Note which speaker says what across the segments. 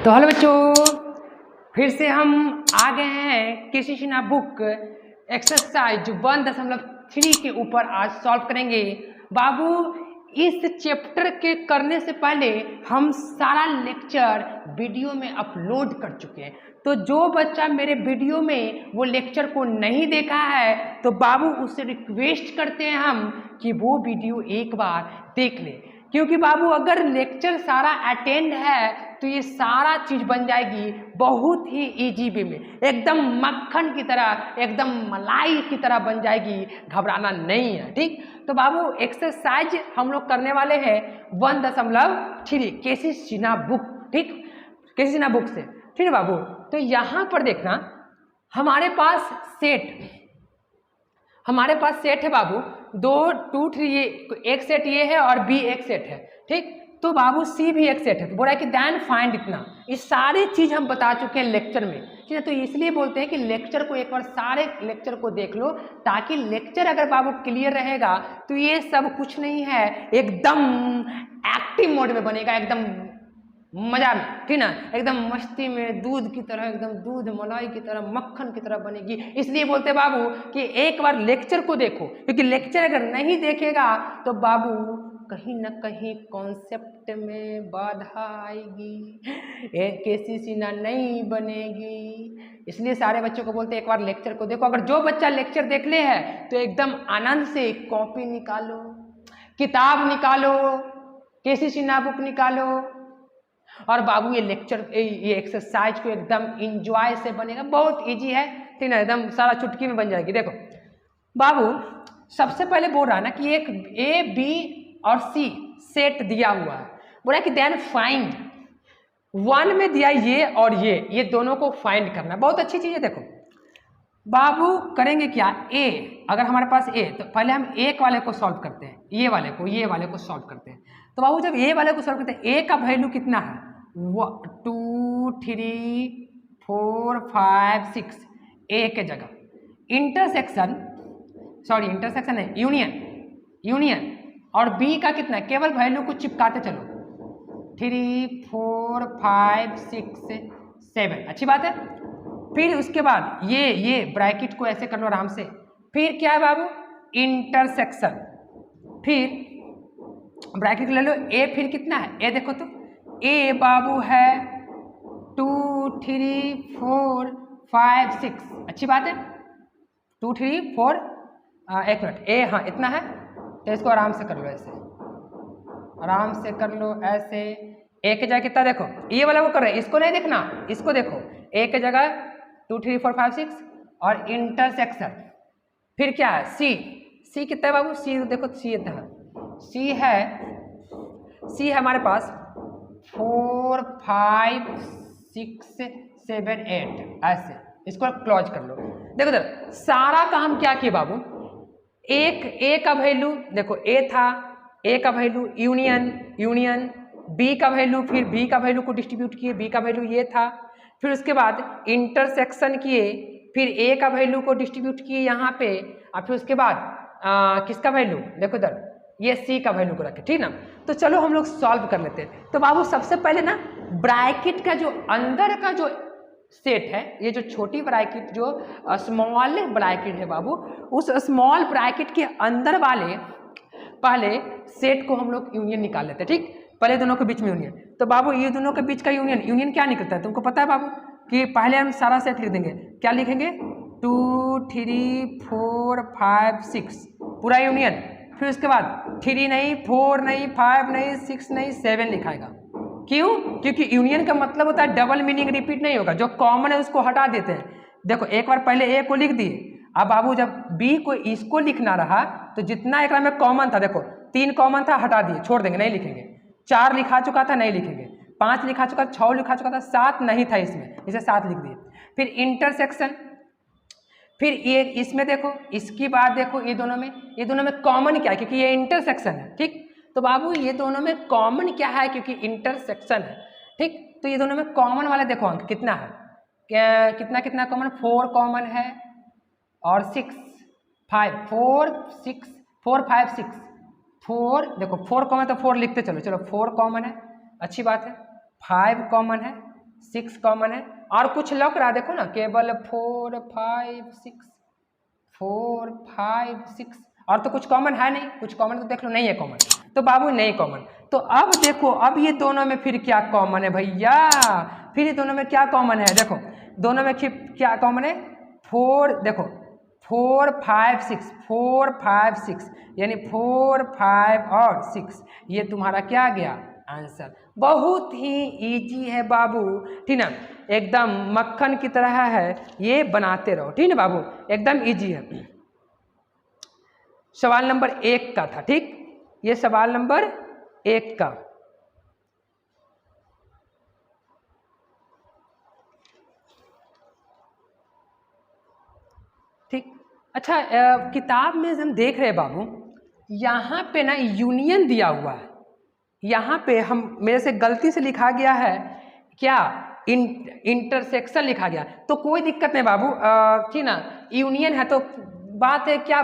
Speaker 1: तो हेलो बच्चों, फिर से हम आ गए हैं केसी सिन्हा बुक एक्सरसाइज 1.3 के ऊपर आज सॉल्व करेंगे। बाबू इस चैप्टर के करने से पहले हम सारा लेक्चर वीडियो में अपलोड कर चुके हैं। तो जो बच्चा मेरे वीडियो में वो लेक्चर को नहीं देखा है तो बाबू उससे रिक्वेस्ट करते हैं हम कि वो वीडियो एक बार देख ले, क्योंकि बाबू अगर लेक्चर सारा अटेंड है तो ये सारा चीज बन जाएगी बहुत ही इजी वे में, एकदम मक्खन की तरह, एकदम मलाई की तरह बन जाएगी, घबराना नहीं है। ठीक, तो बाबू एक्सरसाइज हम लोग करने वाले हैं 1.3 केसी सिन्हा बुक। ठीक, केसी सिन्हा बुक से। ठीक है बाबू, तो यहां पर देखना हमारे पास सेट है बाबू 2 2 3, ये एक सेट ये है और बी एक सेट है। ठीक, तो बाबू सी भी एक सेट है। तो बोला कि देन फाइंड इतना, ये सारी चीज हम बता चुके हैं लेक्चर में। ठीक है, तो इसलिए बोलते हैं कि लेक्चर को एक बार सारे लेक्चर को देख लो, ताकि लेक्चर अगर बाबू क्लियर रहेगा तो ये सब कुछ नहीं है, एकदम एक्टिव मोड में बनेगा, एकदम मजा में। ठीक ना, एकदम मस्ती में, दूध की तरह, एकदम दूध मलाई की तरह, मक्खन की तरह बनेगी। इसलिए बोलते बाबू कि एक बार लेक्चर को देखो, क्योंकि लेक्चर अगर नहीं देखेगा तो बाबू कहीं ना कहीं कॉन्सेप्ट में बाधा आएगी, केसी सिन्हा नहीं बनेगी। इसलिए सारे बच्चों को बोलते एक बार लेक्चर को देखो। अगर जो बच्चा लेक्चर देख ले है तो एकदम आनंद से कॉपी निकालो, किताब निकालो, केसी सिन्हा बुक निकालो और बाबू ये लेक्चर, ये एक्सरसाइज को एकदम इंजॉय से बनेगा, बहुत इजी है। ठीक ना, एकदम सारा चुटकी में बन जाएगी। देखो बाबू, सबसे पहले बोल रहा है ना कि एक ए बी और सी सेट दिया हुआ है, बोला कि देन फाइंड 1 में दिया ये और ये दोनों को फाइंड करना। बहुत अच्छी चीज है। देखो बाबू करेंगे क्या, ए अगर हमारे पास ए, तो पहले हम एक वाले को सॉल्व करते हैं, ये वाले को सॉल्व करते हैं। तो बाबू जब ए वाले को सॉल्व करते हैं, ए का वैल्यू कितना है, 2 3 4 5 6, ए के जगह इंटरसेक्शन है, यूनियन और बी का कितना है, केवल वैल्यू को चिपकाते चलो, 3 4 5 6 7। अच्छी बात है। फिर उसके बाद ये ब्रैकेट को ऐसे कर लो आराम से। फिर क्या है बाबू, इंटरसेक्शन, फिर ब्रैकेट ले लो, ए फिर कितना है, ए देखो तो ए बाबू है 2 3 4 5 6। अच्छी बात है, 2 3 4, एक मिनट, ए हाँ इतना है, तो इसको आराम से कर लो, ऐसे आराम से कर लो ऐसे। ए के जगह कितना देखो, ये वाला को कर रहे हैं, इसको नहीं देखना, इसको देखो, ए के जगह 2 3 4 5 6 और इंटरसेक्शन। फिर क्या है, सी कितना है बाबू, सी देखो, सी इतना है, सी है हमारे पास 4 5 6 7 8, ऐसे इसको क्लोज कर लो। देखो इधर सारा काम क्या किया बाबू, ए का वैल्यू देखो, ए था, ए का वैल्यू यूनियन, बी का वैल्यू, फिर बी का वैल्यू को डिस्ट्रीब्यूट किए, बी का वैल्यू ये था, फिर उसके बाद इंटरसेक्शन किए, फिर ए का वैल्यू को डिस्ट्रीब्यूट किए यहाँ पे, और फिर उसके बाद किसका वैल्यू देखो इधर, ये सी का वैल्यू को रखे। ठीक ना, तो चलो हम लोग सॉल्व कर लेते हैं। तो बाबू सबसे पहले ना ब्रैकेट का जो अंदर का जो सेट है, ये जो छोटी ब्रैकेट, जो स्मॉल ब्रैकेट है बाबू, उस स्मॉल ब्रैकेट के अंदर वाले पहले सेट को हम लोग यूनियन निकाल लेते हैं। ठीक, पहले दोनों के बीच में यूनियन। तो बाबू ये दोनों के बीच का यूनियन क्या निकलता है तुमको पता है बाबू, कि पहले हम सारा सेट लिख देंगे, क्या लिखेंगे, 2 3 4 5 6 पूरा यूनियन। फिर उसके बाद 3 नहीं, 4 नहीं, 5 नहीं, 6 नहीं, 7 लिखाएगा। क्यों, क्योंकि यूनियन का मतलब होता है डबल मीनिंग रिपीट नहीं होगा, जो कॉमन है उसको हटा देते हैं। देखो एक बार पहले ए को लिख दिए, अब बाबू जब बी को इसको लिखना रहा तो जितना एक में कॉमन था, देखो 3 कॉमन था, हटा दिए, छोड़ देंगे, नहीं लिखेंगे। 4 लिखा चुका था, नहीं लिखेंगे। 5 लिखा चुका था, 6 लिखा चुका था, 7 नहीं था इसमें, इसे 7 लिख दिए। फिर इंटरसेक्शन, फिर ये इसमें देखो, इसकी बात देखो, ये दोनों में कॉमन क्या है, क्योंकि ये इंटरसेक्शन है। ठीक, तो बाबू ये दोनों में कॉमन क्या है, क्योंकि इंटरसेक्शन है। ठीक, तो ये दोनों में कॉमन वाला देखो अंक कितना है, कितना कॉमन, 4 कॉमन है और 6 5 4 6 4 5 6 4, देखो 4 कॉमन, तो 4 लिखते चलो, 4 कॉमन है, अच्छी बात है। 5 कॉमन है 6 कॉमन है, और कुछ लग रहा है देखो ना, केवल 4 5 6 4 5 6, और तो कुछ कॉमन है नहीं, कुछ कॉमन तो देख लो नहीं है कॉमन, तो बाबू नहीं कॉमन। तो अब देखो, अब ये दोनों में फिर क्या कॉमन है भैया, फिर ये दोनों में क्या कॉमन है, देखो दोनों में क्या कॉमन है, 4, देखो 4 5 6 4 5 6, यानी 4 5 और 6, ये तुम्हारा क्या आ गया आंसर। बहुत ही इजी है बाबू, ठीक ना, एकदम मक्खन की तरह है, ये बनाते रहो, ठीक ना बाबू, एकदम इजी है। सवाल नंबर 1 का था, ठीक, ये सवाल नंबर 1 का। ठीक, अच्छा किताब में हम देख रहे हैं बाबू, यहाँ पे ना यूनियन दिया हुआ है, यहाँ पे हम मेरे से गलती से लिखा गया है क्या, इंटरसेक्शन लिखा गया, तो कोई दिक्कत नहीं बाबू, ठीक ना, यूनियन है तो बात है क्या,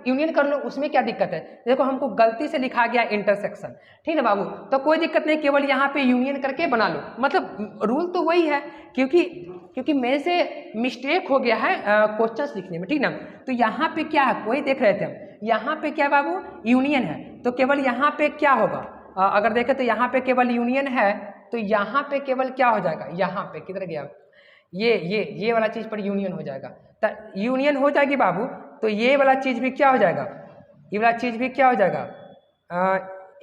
Speaker 1: यूनियन कर लो, उसमें क्या दिक्कत है। देखो हमको गलती से लिखा गया इंटरसेक्शन, ठीक है बाबू, तो कोई दिक्कत नहीं, केवल यहाँ पे यूनियन करके बना लो, मतलब रूल तो वही है, क्योंकि मेरे से मिस्टेक हो गया है क्वेश्चंस लिखने में, ठीक ना। तो यहाँ पे क्या है, वही देख रहे थे हम, यहाँ पे क्या बाबू यूनियन है, तो केवल यहाँ पे क्या होगा, अगर देखें तो यहाँ पे केवल यूनियन है, तो यहाँ पे केवल क्या हो जाएगा, यहाँ पे किधर गया, ये वाला चीज़ पर यूनियन हो जाएगा, तो यूनियन हो जाएगी बाबू, तो ये वाला चीज़ भी क्या हो जाएगा, ये वाला चीज़ भी क्या हो जाएगा,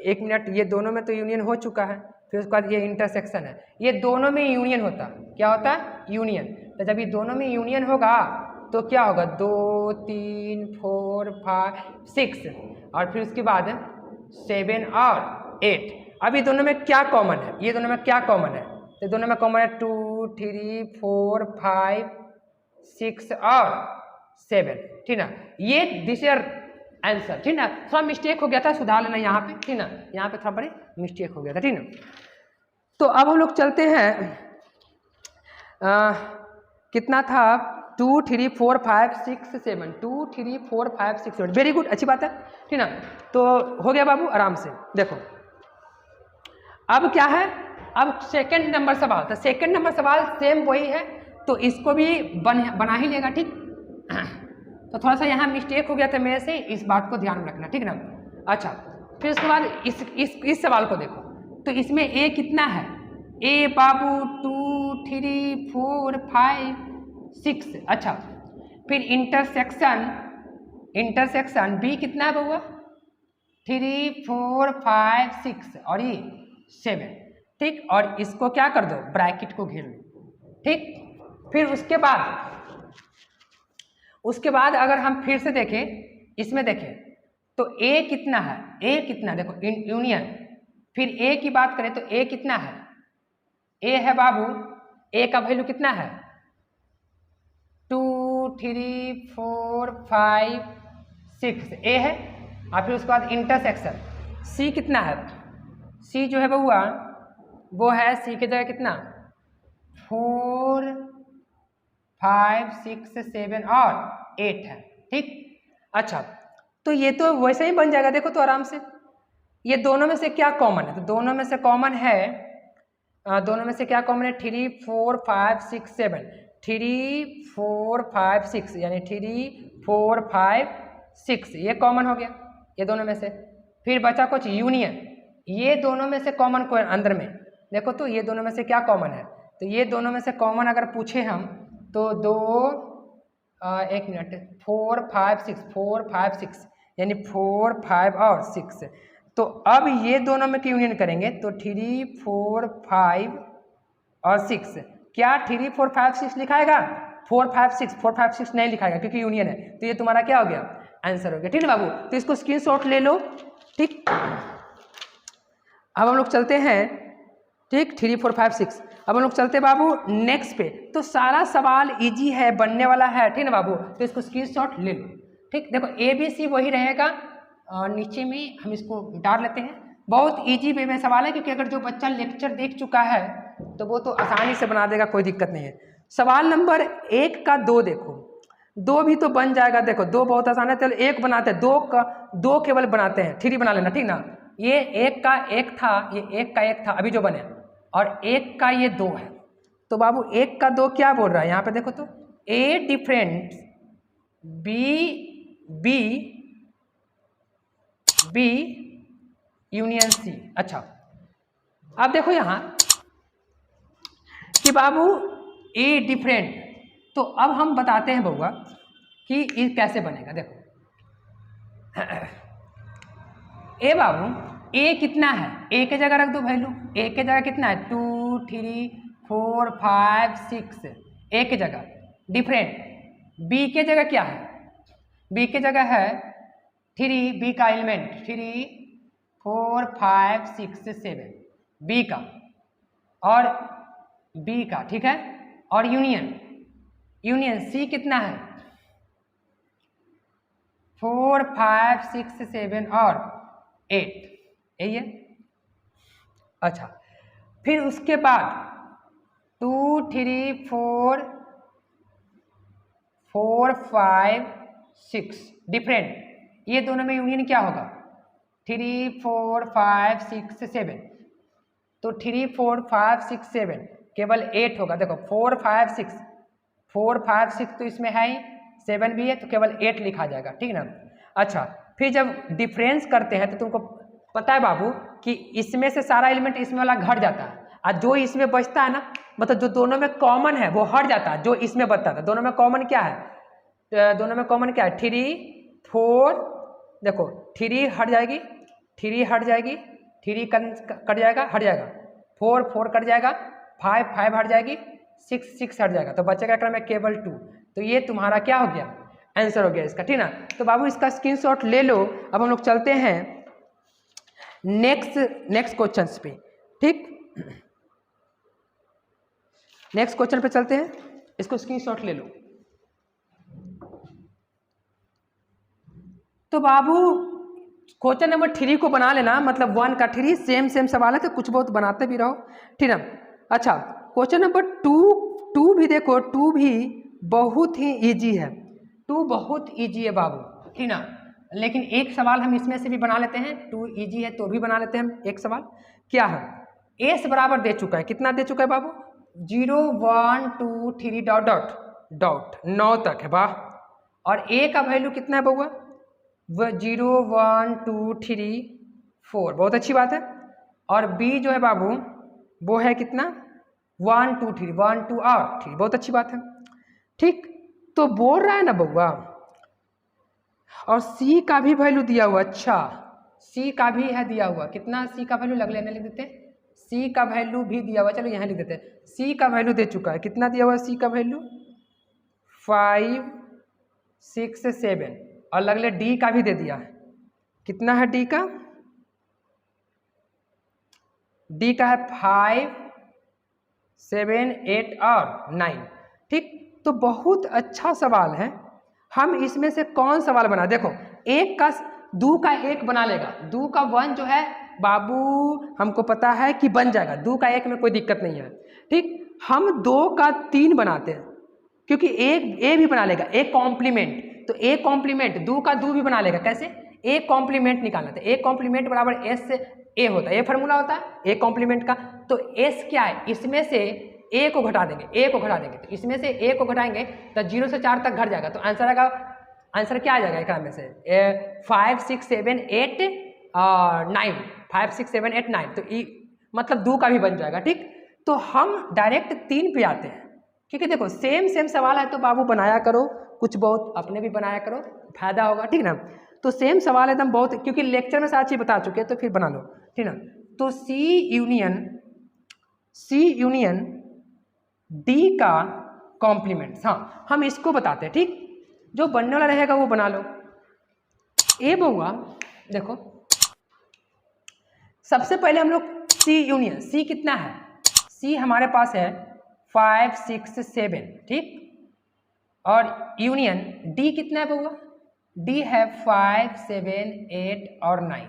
Speaker 1: 1 मिनट, ये दोनों में तो यूनियन हो चुका है, फिर उसके बाद ये इंटरसेक्शन है, ये दोनों में यूनियन होता, क्या होता है यूनियन, तो जब ये दोनों में यूनियन होगा तो क्या होगा, 2 3 4 5 6, और फिर उसके बाद 7 और 8। अब ये दोनों में क्या कॉमन है, ये दोनों में क्या कॉमन है, तो दोनों में कॉमन है 2 3 4 5 6 और 7, ठीक ना, ये दिस ईयर आंसर, ठीक ना। थोड़ा मिस्टेक हो गया था, सुधार लेना यहाँ पे, ठीक ना, यहाँ पे थोड़ा बड़े मिस्टेक हो गया था, ठीक ना। तो अब हम लोग चलते हैं, कितना था, 2 3 4 5 6 7, 2 3 4 5 6 7, वेरी गुड, अच्छी बात है, ठीक ना। तो हो गया बाबू आराम से। देखो अब क्या है, अब सेकंड नंबर सवाल, तो सेकंड नंबर सवाल सेम वही है, तो इसको भी बना ही लेगा, ठीक। तो थोड़ा सा यहाँ मिस्टेक हो गया था मेरे से, इस बात को ध्यान रखना, ठीक ना। अच्छा, फिर उसके बाद इस सवाल को देखो, तो इसमें ए कितना है, ए बाबू 2 3 4 5 6, अच्छा, फिर इंटरसेक्शन बी कितना है बउआ, 3 4 5 6 और ये 7, ठीक, और इसको क्या कर दो, ब्रैकेट को घेर लो, ठीक। फिर उसके बाद अगर हम फिर से देखें, इसमें देखें तो ए कितना है, ए कितना, देखो यूनियन, फिर ए की बात करें तो ए कितना है, ए है बाबू, ए का वैल्यू कितना है, 2 3 4 5 6, ए है, और फिर उसके बाद इंटरसेक्शन सी कितना है, सी जो है बउआ वो है, सी की जगह कितना, 4 5 6 7 और 8 है, ठीक। अच्छा, तो ये तो वैसे ही बन जाएगा, देखो तो आराम से, ये दोनों में से क्या कॉमन है, तो दोनों में से कॉमन है, दोनों में से क्या कॉमन है, 3 4 5 6 7, 3 4 5 6, यानी 3 4 5 6, ये कॉमन हो गया ये दोनों में से। फिर बचा कुछ यूनियन, ये दोनों में से कॉमन को अंदर में देखो, तो ये दोनों में से क्या कॉमन है, तो ये दोनों में से कॉमन अगर पूछे हम तो 1 मिनट, 4 5 6 4 5 6, यानी 4 5 और 6, तो अब ये दोनों में यूनियन करेंगे तो 3 4 5 और 6, क्या 3 4 5 6 लिखाएगा, 4 5 6 नहीं लिखाएगा क्योंकि यूनियन है, तो ये तुम्हारा क्या हो गया, आंसर हो गया, ठीक है बाबू। तो इसको स्क्रीनशॉट ले लो, ठीक। अब हम लोग चलते हैं, ठीक, 3 4 5 6, अब हम लोग चलते बाबू नेक्स्ट पे, तो सारा सवाल इजी है, बनने वाला है, ठीक है बाबू, तो इसको स्क्रीनशॉट ले लो, ठीक। देखो ABC वही रहेगा, नीचे में हम इसको डाल लेते हैं, बहुत इजी वे में सवाल है, क्योंकि अगर जो बच्चा लेक्चर देख चुका है तो वो तो आसानी से बना देगा, कोई दिक्कत नहीं है। सवाल नंबर 1 का 2 देखो, 2 भी तो बन जाएगा, देखो 2 बहुत आसान है, चलो 1 बनाते हैं, 2 केवल बनाते हैं, 3 बना लेना, ठीक ना। ये 1 का 1 था, ये 1 का 1 था अभी जो बने, और 1 का ये 2 है, तो बाबू 1 का 2 क्या बोल रहा है यहाँ पे देखो तो, A different B union C. अच्छा अब देखो यहाँ कि बाबू ए डिफरेंट, तो अब हम बताते हैं बउआ कि ये कैसे बनेगा। देखो ए बाबू ए कितना है, ए के जगह रख दो वैल्यू, ए के जगह कितना है 2 3 4 5 6, ए के जगह। डिफरेंट बी के जगह क्या है, बी के जगह है 3, बी का एलिमेंट 3 4 5 6 7 बी का, और बी का ठीक है, और यूनियन सी कितना है 4 5 6 7 और 8, यही है। अच्छा फिर उसके बाद 2 3 4 4 5 6 डिफरेंट, ये दोनों में यूनियन क्या होगा 3 4 5 6 7, तो 3 4 5 6 7 केवल 8 होगा। देखो 4 5 6 तो इसमें है ही, 7 भी है, तो केवल 8 लिखा जाएगा, ठीक ना। अच्छा फिर जब डिफरेंस करते हैं तो तुमको पता है बाबू कि इसमें से सारा एलिमेंट इसमें वाला घट जाता है, और जो इसमें बचता है ना, मतलब जो दोनों में कॉमन है वो हट जाता है, जो इसमें बचता था। दोनों में कॉमन क्या है, दोनों में कॉमन क्या है 3 4, देखो 3 हट जाएगी, 3 हट जाएगी, 3 कट जाएगा, हट जाएगा, 4 4 कट जाएगा, 5 5 हट जाएगी, 6 6 हट जाएगा, तो बचेगा क्रम में केवल 2। तो ये तुम्हारा क्या हो गया, आंसर हो गया इसका, ठीक ना। तो बाबू इसका स्क्रीनशॉट ले लो। अब हम लोग चलते हैं नेक्स्ट क्वेश्चन पे, ठीक। नेक्स्ट क्वेश्चन पे चलते हैं, इसको स्क्रीनशॉट ले लो। तो बाबू क्वेश्चन नंबर 3 को बना लेना, मतलब 1 का 3 सेम सवाल है, तो कुछ बहुत बनाते भी रहो, ठीक ना। अच्छा क्वेश्चन नंबर 2 भी देखो, 2 भी बहुत ही इजी है, 2 बहुत इजी है बाबू, ठीक ना। लेकिन एक सवाल हम इसमें से भी बना लेते हैं, 2 इजी है तो भी बना लेते हैं हम एक सवाल। क्या है, एस बराबर दे चुका है, कितना दे चुका है बाबू 0 1 2 3 डॉट डॉट डॉट 9 तक है, वाह। और ए का वैल्यू कितना है बउआ, वह 0 1 2 3 4, बहुत अच्छी बात है। और बी जो है बाबू वो है कितना 1 2 3 1 2 और 3, बहुत अच्छी बात है, ठीक। तो बोल रहा है ना बउआ, और सी का भी वैल्यू दिया हुआ, अच्छा सी का भी है दिया हुआ, कितना सी का वैल्यू लग लेने लिख देते हैं, सी का वैल्यू भी दिया हुआ, चलो यहाँ लिख देते हैं, सी का वैल्यू दे चुका है, कितना दिया हुआ है सी का वैल्यू 5 6 7, और लगले डी का भी दे दिया है, कितना है डी का, डी का है 5 7 8 और 9, ठीक। तो बहुत अच्छा सवाल है, हम इसमें से कौन सवाल बना, देखो एक का 2 का 1 बना लेगा, 2 का 1 जो है बाबू हमको पता है कि बन जाएगा, 2 का 1 में कोई दिक्कत नहीं है, ठीक। हम 2 का 3 बनाते हैं, क्योंकि एक ए भी बना लेगा, एक कॉम्प्लीमेंट, तो ए कॉम्प्लीमेंट 2 का 2 भी बना लेगा, कैसे ए कॉम्प्लीमेंट निकालना था, ए कॉम्प्लीमेंट बराबर एस से ए होता है, ये फार्मूला होता है ए कॉम्प्लीमेंट का। तो एस क्या है, इसमें से ए को घटा देंगे, ए को घटा देंगे, तो इसमें से ए को घटाएंगे तो 0 से 4 तक घट जाएगा, तो आंसर आएगा, आंसर क्या आ जाएगा एक में से 5 6 7 8 और 9, 5 6 7 8 9, तो मतलब 2 का भी बन जाएगा, ठीक। तो हम डायरेक्ट 3 पे आते हैं, क्योंकि देखो सेम सवाल है, तो बाबू बनाया करो, कुछ बहुत अपने भी बनाया करो, फायदा होगा, ठीक ना। तो सेम सवाल है एकदम बहुत, क्योंकि लेक्चर में सारी चीज बता चुके हैं, तो फिर बना लो, ठीक ना। तो सी यूनियन डी का कॉम्प्लीमेंट, हाँ हम इसको बताते हैं, ठीक। जो बनने वाला रहेगा वो बना लो। ए बउआ देखो, सबसे पहले हम लोग सी यूनियन, सी कितना है, सी हमारे पास है 5 6 7, ठीक। और यूनियन डी कितना है बउआ, डी है 5 7 8 और 9,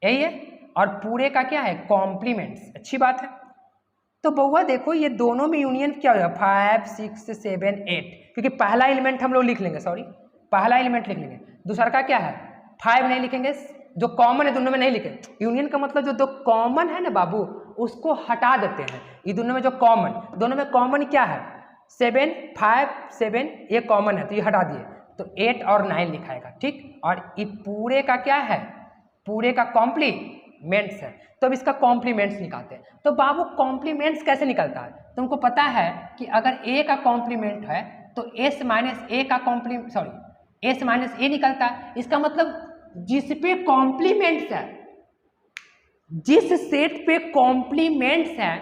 Speaker 1: यही है। और पूरे का क्या है कॉम्प्लीमेंट्स, अच्छी बात है। तो बउआ देखो ये दोनों में यूनियन क्या होगा 5 6 7 8, क्योंकि पहला एलिमेंट हम लोग लिख लेंगे, सॉरी पहला एलिमेंट लिख लेंगे, दूसरा का क्या है 5 नहीं लिखेंगे, जो कॉमन है दोनों में नहीं लिखे। यूनियन का मतलब जो दो कॉमन है ना बाबू उसको हटा देते हैं। ये दोनों में जो दोनों में कॉमन क्या है, 7 5 7 ये कॉमन है तो ये हटा दिए, तो 8 और 9 लिखाएगा, ठीक। और ये पूरे का क्या है, पूरे का कॉम्प्लीमेंट्स है, तो अब इसका कॉम्प्लीमेंट्स निकालते हैं। तो बाबू कॉम्प्लीमेंट्स कैसे निकलता है, तुमको पता है कि अगर ए का कॉम्प्लीमेंट है तो एस माइनस ए का एस माइनस ए निकलता है। इसका मतलब जिस पे कॉम्प्लीमेंट्स है, जिस सेट पे कॉम्प्लीमेंट्स है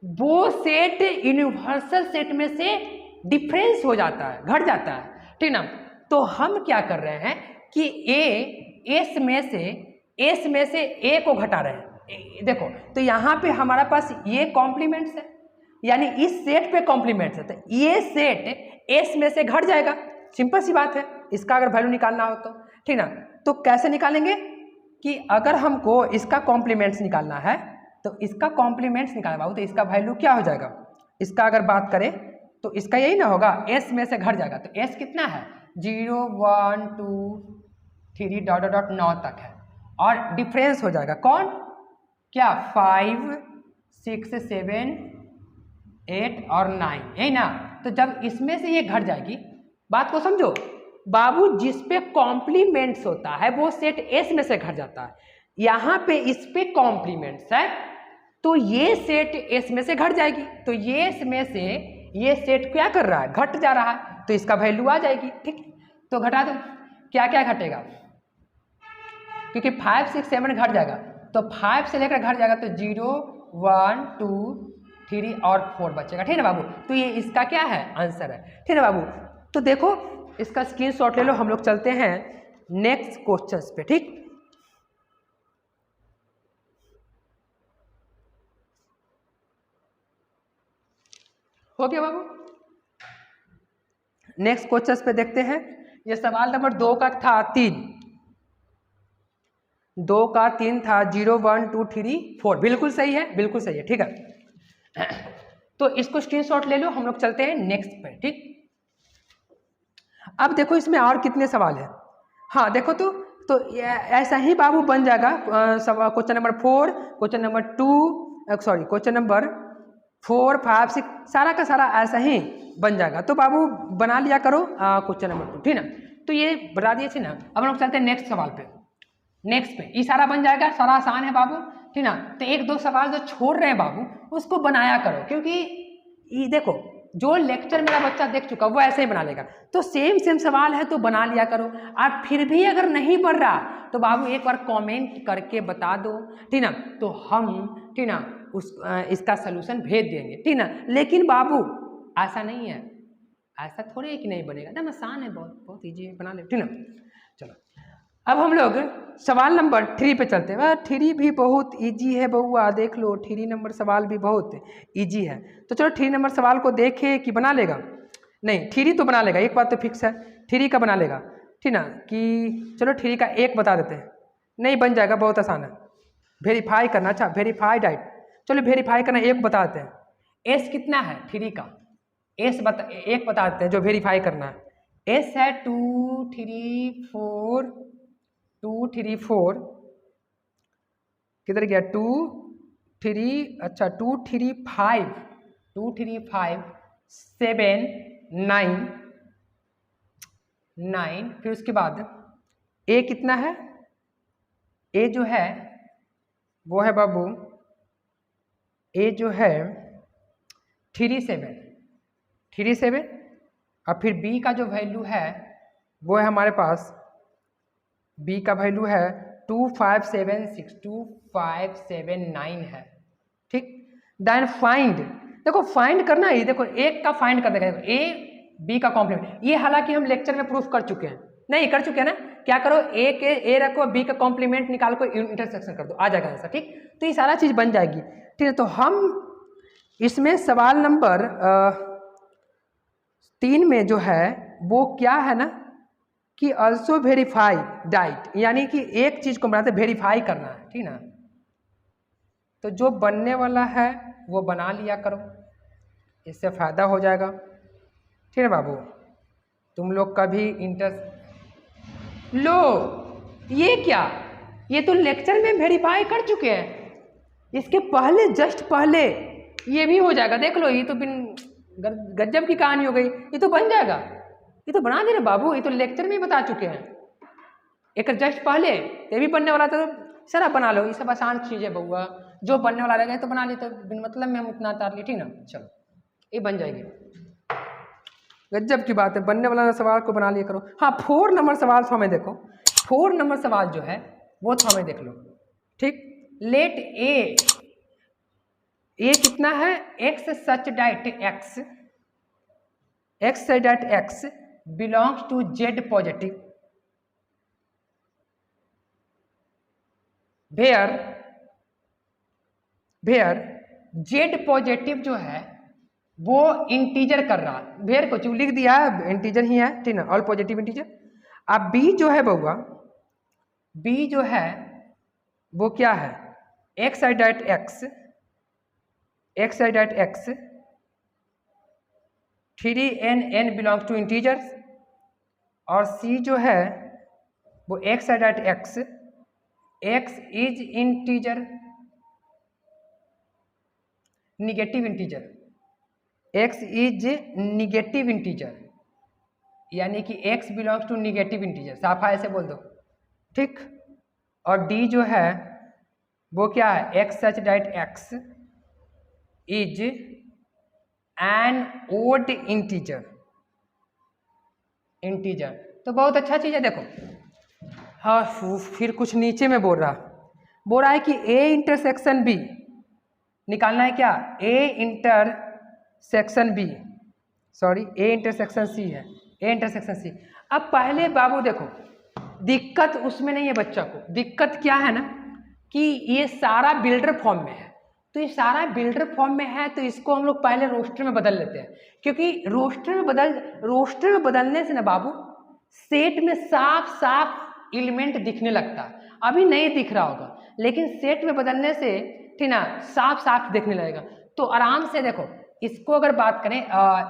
Speaker 1: वो सेट यूनिवर्सल सेट में से डिफरेंस हो जाता है, घट जाता है, ठीक ना। तो हम क्या कर रहे हैं कि एस में से ए को घटा रहे हैं। देखो तो यहाँ पे हमारा पास ये कॉम्प्लीमेंट्स है, यानी इस सेट पे कॉम्प्लीमेंट्स है, तो ये सेट एस में से घट जाएगा, सिंपल सी बात है। इसका अगर वैल्यू निकालना हो तो, ठीक ना। तो कैसे निकालेंगे कि अगर हमको इसका कॉम्प्लीमेंट्स निकालना है तो इसका कॉम्प्लीमेंट्स निकालना हो तो इसका वैल्यू क्या हो जाएगा, इसका अगर बात करें तो इसका यही ना होगा, एस में से घट जाएगा। तो एस कितना है, 0 1 2 3 डॉट डॉट 9 तक है, और डिफरेंस हो जाएगा कौन, क्या 5 6 7 8 और 9, यही ना। तो जब इसमें से ये घट जाएगी, बात को समझो बाबू, जिस पे कॉम्प्लीमेंट्स होता है वो सेट एस में से घट जाता है। यहाँ पे इस पे कॉम्प्लीमेंट्स है तो ये सेट एस में से घट जाएगी, तो ये एस में से ये सेट क्या कर रहा है, घट जा रहा है, तो इसका वैल्यू आ जाएगी, ठीक। तो घटा दो, क्या क्या घटेगा, क्योंकि 5 6 7 घट जाएगा, तो 5 से लेकर घट जाएगा, तो 0 1 2 3 और 4 बचेगा, ठीक है ना बाबू। तो ये इसका क्या है, आंसर है, ठीक है ना बाबू। तो देखो इसका स्क्रीनशॉट ले लो, हम लोग चलते हैं नेक्स्ट क्वेश्चंस पे, ठीक। हो गया बाबू, नेक्स्ट क्वेश्चंस पे देखते हैं। ये सवाल नंबर 2 का था 3, 2 का 3 था 0 1 2 3 4, बिल्कुल सही है, बिल्कुल सही है, ठीक है। तो इसको स्क्रीनशॉट ले लो, हम लोग चलते हैं नेक्स्ट पे, ठीक। अब देखो इसमें और कितने सवाल हैं, हाँ देखो तो ऐसा ही बाबू बन जाएगा question number 4, question number 2, sorry question number 4 5 6, सारा का सारा ऐसा ही बन जाएगा। तो बाबू बना लिया करो क्वेश्चन नंबर 2, ठीक ना। तो ये बता दिए थे ना। अब हम लोग चलते हैं नेक्स्ट सवाल पे, नेक्स्ट पे ये सारा बन जाएगा, सारा आसान है बाबू, ठीक ना। तो 1 2 सवाल जो छोड़ रहे हैं बाबू उसको बनाया करो, क्योंकि ये देखो जो लेक्चर मेरा बच्चा देख चुका वो ऐसे ही बना लेगा, तो सेम सवाल है तो बना लिया करो। और फिर भी अगर नहीं बढ़ रहा तो बाबू एक बार कमेंट करके बता दो, ठीक ना। तो हम, ठीक ना, इसका सलूशन भेज देंगे, ठीक ना। लेकिन बाबू ऐसा नहीं है, ऐसा थोड़े है कि नहीं बनेगा, एकदम आसान है, बहुत ईजी है, बना ले, ठीक ना। चलो अब हम लोग सवाल नंबर 3 पे चलते हैं। 3 भी बहुत इजी है बउआ, देख लो 3 नंबर सवाल भी बहुत इजी है। तो चलो 3 नंबर सवाल को देखे कि बना लेगा, नहीं 3 तो बना लेगा, एक बात तो फिक्स है, 3 का बना लेगा, ठीक ना। कि चलो 3 का 1 बता देते हैं, नहीं बन जाएगा, बहुत आसान है। वेरीफाई करना, अच्छा वेरीफाइड राइट, चलो वेरीफाई करना 1 बता देते हैं। एस कितना है 3 का, एस 1 बता देते हैं जो वेरीफाई करना है। एस है 2 3 4 2 3 4, किधर गया 2 3, अच्छा 2 3 5 2 3 5 7 9 9, फिर उसके बाद ए कितना है, ए जो है वो है बाबू, ए जो है 3 7, और फिर बी का जो वैल्यू है वो है हमारे पास, बी का वैल्यू है 2 5 7 6 2 5 7 9 है, ठीक। देन फाइंड, देखो फाइंड करना ही, देखो 1 का फाइंड कर देगा, ए बी का कॉम्प्लीमेंट, ये हालांकि हम लेक्चर में प्रूफ कर चुके हैं, नहीं कर चुके हैं ना। क्या करो, ए रखो, बी का कॉम्प्लीमेंट निकाल को इंटरसेक्शन कर दो, आ जाएगा आंसर, ठीक। तो ये सारा चीज बन जाएगी, ठीक है। तो हम इसमें सवाल नंबर 3 में जो है वो क्या है ना कि ऑल्सो वेरीफाई डाइट, यानी कि एक चीज को बनाते वेरीफाई करना है, ठीक ना। तो जो बनने वाला है वो बना लिया करो, इससे फायदा हो जाएगा, ठीक है बाबू। तुम लोग का भी लो, ये क्या, ये तो लेक्चर में वेरीफाई कर चुके हैं, इसके पहले जस्ट पहले ये भी हो जाएगा, देख लो, ये तो बिन गजब की कहानी हो गई, ये तो बन जाएगा, ये तो बना दे रहे बाबू, ये तो लेक्चर में बता चुके हैं। एक जस्ट पहले ये भी बनने वाला, तो सर आप बना लो, ये सब आसान चीज़ है बउआ, जो बनने वाला रहेगा तो बना ली, तो बिन मतलब में हम उतना तार ली, ठीक ना, चलो ये बन जाएगी। गजब की बात है, बनने वाला सवाल को बना लिया करो। हाँ 4 नंबर सवाल तो हमें देखो, 4 नंबर सवाल जो है वो तो हमें देख लो, ठीक। लेट ए कितना है, X such that X belongs to Z positive, where Z positive जो है वो इंटीजर कर रहा है, वेयर को लिख दिया है, इंटीजर ही है, ठीक ना, ऑल पॉजिटिव इंटीजर। अब बी जो है बउआ, बी जो है वो क्या है, X I that X 3n belongs to integers, और सी जो है वो X I that X is integer negative integer, x is negative integer, यानी कि x belongs to negative integer, साफा ऐसे बोल दो, ठीक। और d जो है वो क्या है, x such that x is an odd integer, तो बहुत अच्छा चीज़ है। देखो हाँ फिर कुछ नीचे में बोल रहा है कि a इंटरसेक्शन b निकालना है, क्या, a intersection b, sorry a intersection c है, a इंटरसेक्शन c। अब पहले बाबू देखो, दिक्कत उसमें नहीं है बच्चा को, दिक्कत क्या है ना कि ये सारा बिल्डर फॉर्म में है, तो ये सारा बिल्डर फॉर्म में है, तो इसको हम लोग पहले रोस्टर में बदल लेते हैं, क्योंकि रोस्टर में बदलने से ना बाबू सेट में साफ साफ एलिमेंट दिखने लगता है, अभी नहीं दिख रहा होगा, लेकिन सेट में बदलने से ठीक ना साफ साफ दिखने लगेगा। तो आराम से देखो, इसको अगर बात करें,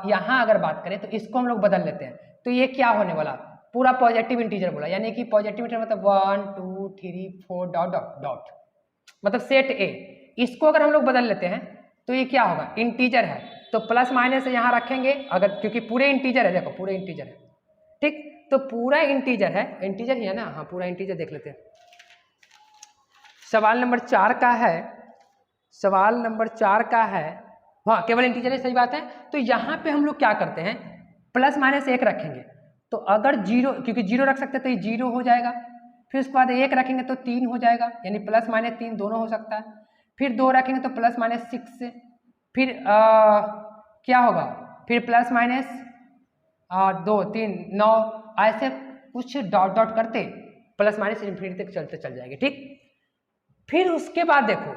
Speaker 1: यहाँ अगर बात करें तो इसको हम लोग बदल लेते हैं, तो ये क्या होने वाला, पूरा पॉजिटिव इंटीजर बोला, यानी कि पॉजिटिव इंटीजर मतलब 1 2 3 4 डॉट डॉट डॉट, मतलब सेट ए, इसको अगर हम लोग बदल लेते हैं तो ये क्या होगा, इंटीजर है, तो प्लस माइनस यहाँ रखेंगे, अगर क्योंकि पूरे इंटीजर है, देखो पूरे इंटीजर है, ठीक, तो पूरा इंटीजर है, इंटीजर ही है ना, हाँ पूरा इंटीजर देख लेते हैं। सवाल नंबर 4 का है, सवाल नंबर 4 का है, हाँ केवल इंटीजर है, सही बात है। तो यहाँ पे हम लोग क्या करते हैं, प्लस माइनस 1 रखेंगे, तो अगर 0, क्योंकि 0 रख सकते हैं तो ये 0 हो जाएगा, फिर उसके बाद 1 रखेंगे तो 3 हो जाएगा, यानी प्लस माइनस 3 दोनों हो सकता है, फिर 2 रखेंगे तो प्लस माइनस 6, फिर क्या होगा, फिर प्लस माइनस 2 3 9, ऐसे कुछ डॉट डॉट करते प्लस माइनस इन्फिनिटी तक चलते चल जाएंगे, ठीक। फिर उसके बाद देखो,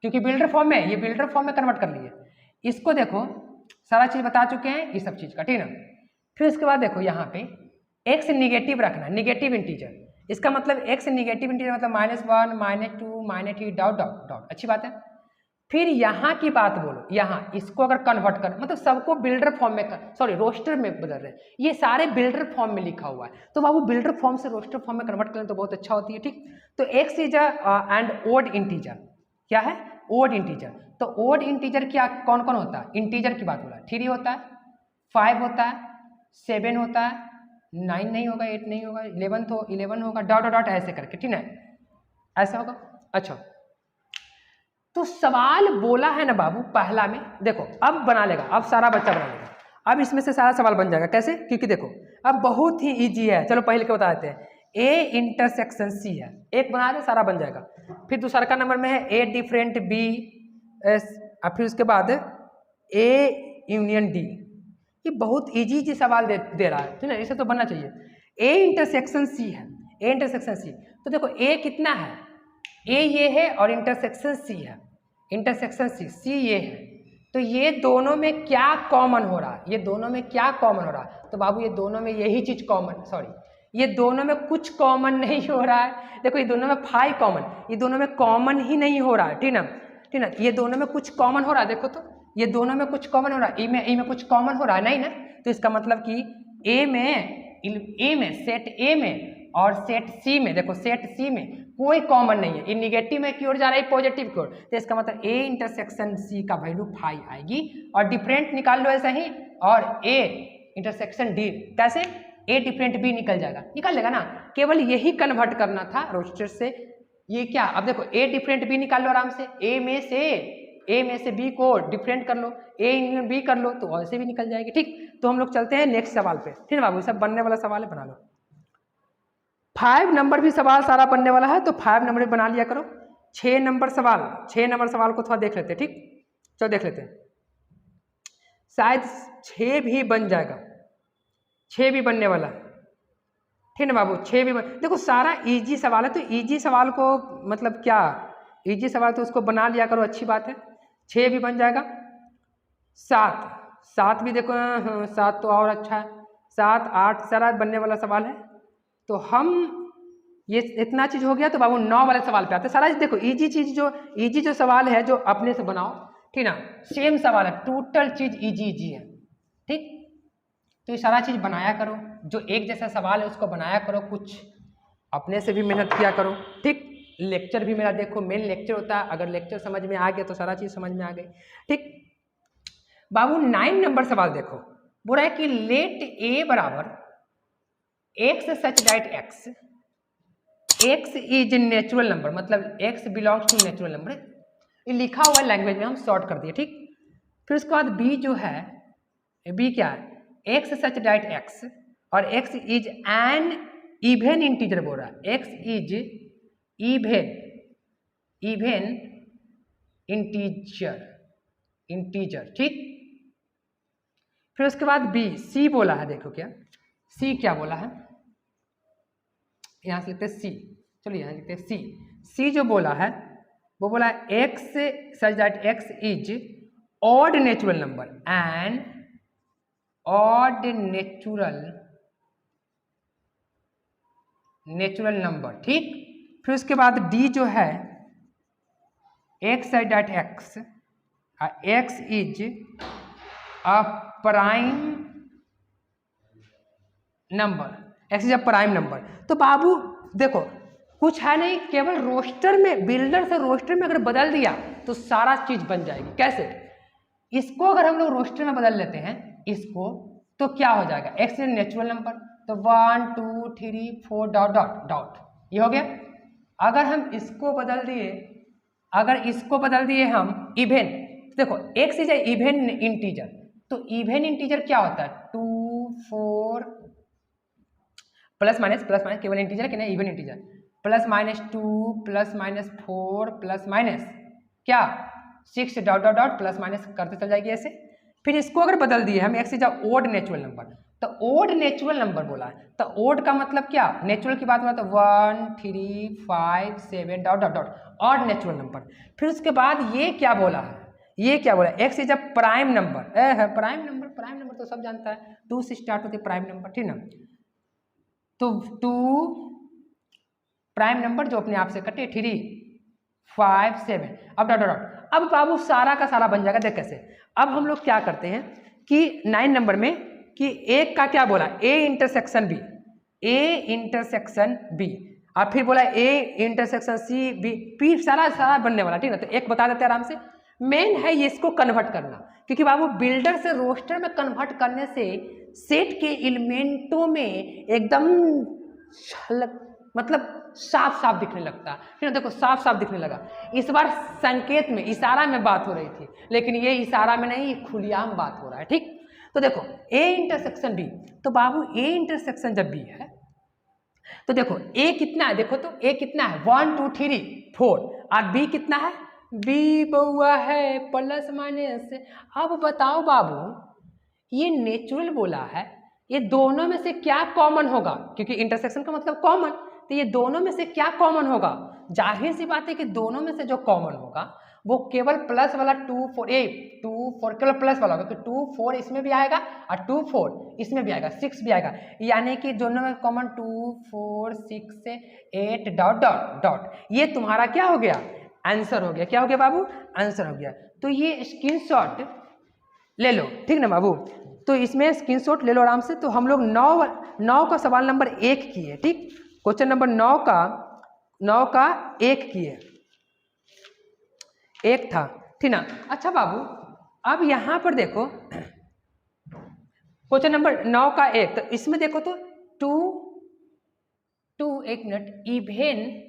Speaker 1: क्योंकि बिल्डर फॉर्म में, ये बिल्डर फॉर्म में कन्वर्ट कर लिए, इसको देखो सारा चीज बता चुके हैं ये सब चीज का, ठीक ना। फिर उसके बाद देखो यहाँ पे x निगेटिव रखना, निगेटिव इंटीजर, इसका मतलब x निगेटिव इंटीजर मतलब -1 -2 -3 डॉट डॉट डॉट, अच्छी बात है। फिर यहाँ की बात बोलो, यहाँ इसको अगर कन्वर्ट कर, मतलब सबको बिल्डर फॉर्म में, सॉरी रोस्टर में बदल रहे हैं, ये सारे बिल्डर फॉर्म में लिखा हुआ है, तो बाबू बिल्डर फॉर्म से रोस्टर फॉर्म में कन्वर्ट करें तो बहुत अच्छा होती है, ठीक। तो x is and odd integer, क्या है, ओड इंटीजर। तो ओड इंटीजर क्या कौन कौन होता है, इंटीजर की बात बोला, 3 होता है, 5 होता है, 7 होता है, 9 नहीं होगा, 8 नहीं होगा, 11 होगा, डॉट डॉट डॉट ऐसे करके, ठीक है, ऐसा होगा। अच्छा, तो सवाल बोला है ना बाबू पहला में, देखो अब बना लेगा, अब सारा बच्चा बना लेगा, अब इसमें से सारा सवाल बन जाएगा, कैसे, क्योंकि देखो अब बहुत ही इजी है, चलो पहले के बता देते हैं, A इंटरसेक्शन C है, एक बना दे सारा बन जाएगा। फिर दूसरा का नंबर में है A डिफरेंट B S, और फिर उसके बाद A यूनियन D, ये बहुत इजी सवाल दे रहा है, ठीक है, इसे तो बनना चाहिए। A इंटरसेक्शन C है, A इंटरसेक्शन C, तो देखो A कितना है, A ये है और इंटरसेक्शन C है, इंटरसेक्शन C ये है, तो ये दोनों में क्या कॉमन हो रहा है, ये दोनों में क्या कॉमन हो रहा है, तो बाबू ये दोनों में यही चीज कॉमन, सॉरी ये दोनों में कुछ कॉमन नहीं हो रहा है, देखो ये दोनों में 5 कॉमन, ये दोनों में कॉमन ही नहीं हो रहा है, ठीक ना, ठीक ना, ये दोनों में कुछ कॉमन हो रहा है, देखो तो ये दोनों में कुछ कॉमन हो रहा है, ए में कुछ कॉमन हो रहा है, नहीं ना, तो इसका मतलब कि ए में सेट ए में और सेट सी में, देखो सेट सी में कोई कॉमन नहीं है, ये निगेटिव में की ओर जा रहा है, पॉजिटिव की ओर, तो इसका मतलब ए इंटरसेक्शन सी का वैल्यू 5 आएगी। और डिफरेंट निकाल लो ऐसा ही, और ए इंटरसेक्शन डी, कैसे ए डिफरेंट बी निकल जाएगा, निकल लेगा ना, केवल यही कन्वर्ट करना था रोस्टर से। ये क्या, अब देखो ए डिफरेंट बी निकाल लो आराम से, ए में से बी को डिफरेंट कर लो, ए यूनियन बी कर लो, तो ऐसे भी निकल जाएगी। ठीक, तो हम लोग चलते हैं नेक्स्ट सवाल पे। ठीक है बाबू, सब बनने वाला सवाल है, बना लो। 5 नंबर भी सवाल सारा बनने वाला है, तो 5 नंबर भी बना लिया करो। 6 नंबर सवाल को थोड़ा देख लेते हैं। ठीक, चलो देख लेते हैं, शायद 6 भी बन जाएगा, 6 भी बनने वाला है। ठीक है बाबू, 6 भी देखो सारा इजी सवाल है, तो इजी सवाल को मतलब क्या, इजी सवाल तो उसको बना लिया करो, अच्छी बात है। 6 भी बन जाएगा। 7 भी देखो, 7 तो और अच्छा है। 7, 8 सारा बनने वाला सवाल है। तो हम ये इतना चीज हो गया, तो बाबू 9 वाले सवाल पे आते हैं। सारा देखो इजी चीज, जो इजी जो सवाल है जो अपने से बनाओ, ठीक ना, सेम सवाल है, टोटल चीज इजी है। ठीक, तो ये सारा चीज बनाया करो, जो एक जैसा सवाल है उसको बनाया करो, कुछ अपने से भी मेहनत किया करो। ठीक, लेक्चर भी मेरा देखो, मेन लेक्चर होता है, अगर लेक्चर समझ में आ गया तो सारा चीज समझ में आ गई। ठीक बाबू, 9 नंबर सवाल देखो, बोल रहा है कि लेट ए बराबर x such that x is natural number, मतलब x belongs to natural number, ये लिखा हुआ लैंग्वेज में हम शॉर्ट कर दिए। ठीक, फिर उसके बाद बी जो है, बी क्या है, एक्स सच दैट एक्स, और x is an even integer बोल रहा है, एक्स इज इवन इंटीजर। ठीक, फिर उसके बाद बी, सी बोला है, देखो क्या सी क्या बोला है, यहां से लिखते हैं सी, चलिए यहां लिखते हैं सी जो बोला है वो बोला है X such that x is odd natural number and odd natural number. ठीक, फिर उसके बाद डी जो है X such that x is a prime number, x is a prime number. तो बाबू देखो कुछ है नहीं, केवल रोस्टर में, बिल्डर से रोस्टर में अगर बदल दिया तो सारा चीज बन जाएगी। कैसे, इसको अगर हम लोग रोस्टर में बदल लेते हैं इसको, तो क्या हो जाएगा, एक्स इज नेचुरल नंबर, तो 1 2 3 4 डॉट डॉट डॉट, ये हो गया। अगर हम इसको बदल दिए, हम इवेन, देखो एक्स इज इवेन इंटीजर, तो इवेन इंटीजर क्या होता है, 2 4 प्लस माइनस केवल इंटीजर है कि नहीं, even integer, plus minus 2 plus minus 4 plus minus क्या 6 dot dot dot plus minus करते चल जाएगी ऐसे। फिर इसको अगर बदल दिए हम, X is a odd natural number, तो ओड नेचुरल नंबर बोला है, तो ओड का मतलब क्या, नेचुरल की बात हुआ तो 1 3 5 7 dot dot dot, odd natural number. फिर उसके बाद ये क्या बोला है, x is a prime number, prime number तो सब जानता है, 2 से स्टार्ट होते प्राइम नंबर, ठीक ना, तो 2 प्राइम नंबर जो अपने आप से कटे, 3 5 7, अब डॉट डॉट, अब बाबू सारा का सारा बन जाएगा। देख कैसे, अब हम लोग क्या करते हैं कि 9 नंबर में कि एक का क्या बोला, ए इंटरसेक्शन बी, और फिर बोला ए इंटरसेक्शन सी बी, पी सारा बनने वाला, ठीक है। तो एक बता देते हैं आराम से, मेन है ये इसको कन्वर्ट करना, क्योंकि बाबू बिल्डर से रोस्टर में कन्वर्ट करने से सेट के एलिमेंटों में एकदम मतलब साफ दिखने लगता है, ठीक है। देखो साफ दिखने लगा। इस बार संकेत में, इशारा में बात हो रही थी, लेकिन ये इशारा में नहीं, खुलेआम बात हो रहा है, ठीक। तो देखो ए इंटरसेक्शन बी, तो बाबू ए इंटरसेक्शन जब बी है तो देखो ए कितना है, देखो तो ए कितना है 1 2 3 4, और बी कितना है, बी बउआ है प्लस माइनस। अब बताओ बाबू, ये नेचुरल बोला है, ये दोनों में से क्या कॉमन होगा, क्योंकि इंटरसेक्शन का मतलब कॉमन, तो ये दोनों में से क्या कॉमन होगा, जाहिर सी बात है कि दोनों में से जो कॉमन होगा वो केवल प्लस वाला 2 4 केवल प्लस वाला होगा, तो 2 4 इसमें भी आएगा और 2 4 इसमें भी आएगा, 6 भी आएगा, यानी कि दोनों में कॉमन 2 4 6 8 डॉट डॉट डॉट, ये तुम्हारा क्या हो गया, आंसर हो गया। क्या हो गया बाबू, आंसर हो गया। तो ये स्क्रीनशॉट ले लो, ठीक ना बाबू, तो इसमें स्क्रीनशॉट ले लो आराम से। तो हम लोग 9 का सवाल नंबर 1 किए, ठीक। क्वेश्चन नंबर 9 का 9 का 1 किए, 1 था, ठीक ना। अच्छा बाबू अब यहां पर देखो क्वेश्चन नंबर 9 का 1, तो इसमें देखो तो 2 एक मिनट, इवेन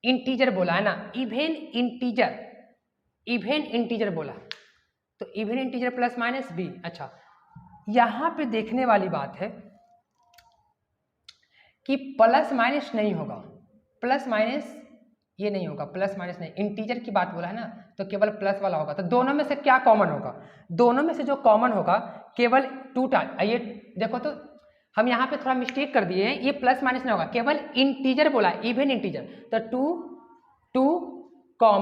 Speaker 1: इंटीजर बोला है ना, इवेन इंटीजर बोला, तो even integer plus minus B. अच्छा यहां पे देखने वाली बात है कि प्लस माइनस नहीं होगा, प्लस माइनस ये नहीं होगा, प्लस माइनस नहीं, इंटीजर की बात बोला है ना, तो केवल प्लस वाला होगा। तो दोनों में से क्या कॉमन होगा, दोनों में से जो कॉमन होगा केवल 2 टाइम, ये देखो तो हम यहाँ पे थोड़ा मिस्टेक कर दिए हैं, ये प्लस माइनस नहीं होगा, केवल इंटीजर बोला, इवन इंटीजर। तो 2 4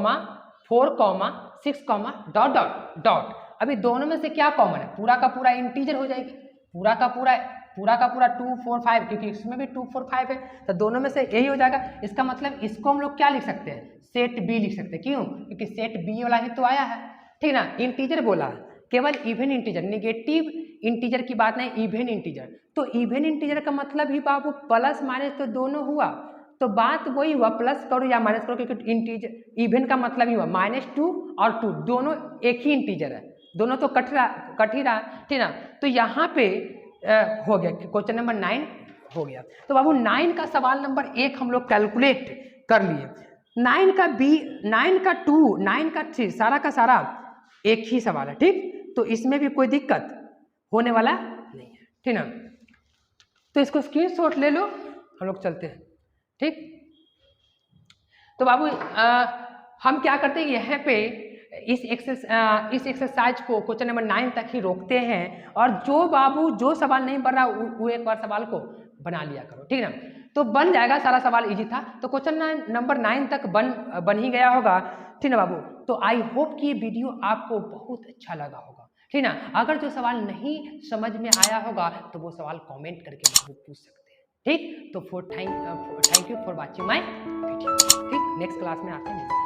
Speaker 1: 6 डॉट डॉट डॉट, अभी दोनों में से क्या कॉमन है, पूरा का पूरा इंटीजर हो जाएगी, पूरा का पूरा 2 4 5, क्योंकि इसमें भी 2 4 5 है, तो दोनों में से यही हो जाएगा। इसका मतलब इसको हम लोग क्या लिख सकते हैं, सेट बी लिख सकते हैं, क्यों, क्योंकि सेट बी वाला ही तो आया है, ठीक ना। इंटीजर बोला केवल इवन इंटीजर, निगेटिव इंटीजर की बात नहीं, इवन इंटीजर। तो इवन इंटीजर का मतलब ही बाबू प्लस माइनस तो दोनों हुआ, तो बात वही हुआ, प्लस करो या माइनस करो, क्योंकि इंटीजर इवन का मतलब ही हुआ -2 और 2 दोनों एक ही इंटीजर है, दोनों तो कट ही रहा, ठीक ना। तो यहाँ पे हो गया, क्वेश्चन नंबर 9 हो गया। तो बाबू 9 का सवाल नंबर 1 हम लोग कैलकुलेट कर लिए, 9 का बी, 9 का 2, 9 का 3, सारा का सारा एक ही सवाल है, ठीक। तो इसमें भी कोई दिक्कत होने वाला नहीं है, ठीक ना। तो इसको स्क्रीनशॉट ले लो, हम लोग चलते हैं, ठीक। तो बाबू हम क्या करते हैं, यहाँ पे इस एक्सरसाइज को क्वेश्चन नंबर 9 तक ही रोकते हैं, और जो बाबू जो सवाल नहीं बन रहा वो एक बार सवाल को बना लिया करो, ठीक ना। तो बन जाएगा, सारा सवाल इजी था, तो क्वेश्चन नंबर 9 तक बन ही गया होगा, ठीक ना बाबू। तो आई होप कि ये वीडियो आपको बहुत अच्छा लगा होगा, ठीक ना। अगर जो सवाल नहीं समझ में आया होगा तो वो सवाल कमेंट करके बाबू पूछ सकते हैं, ठीक। तो thank you for watching my video, ठीक। नेक्स्ट क्लास में आते हैं।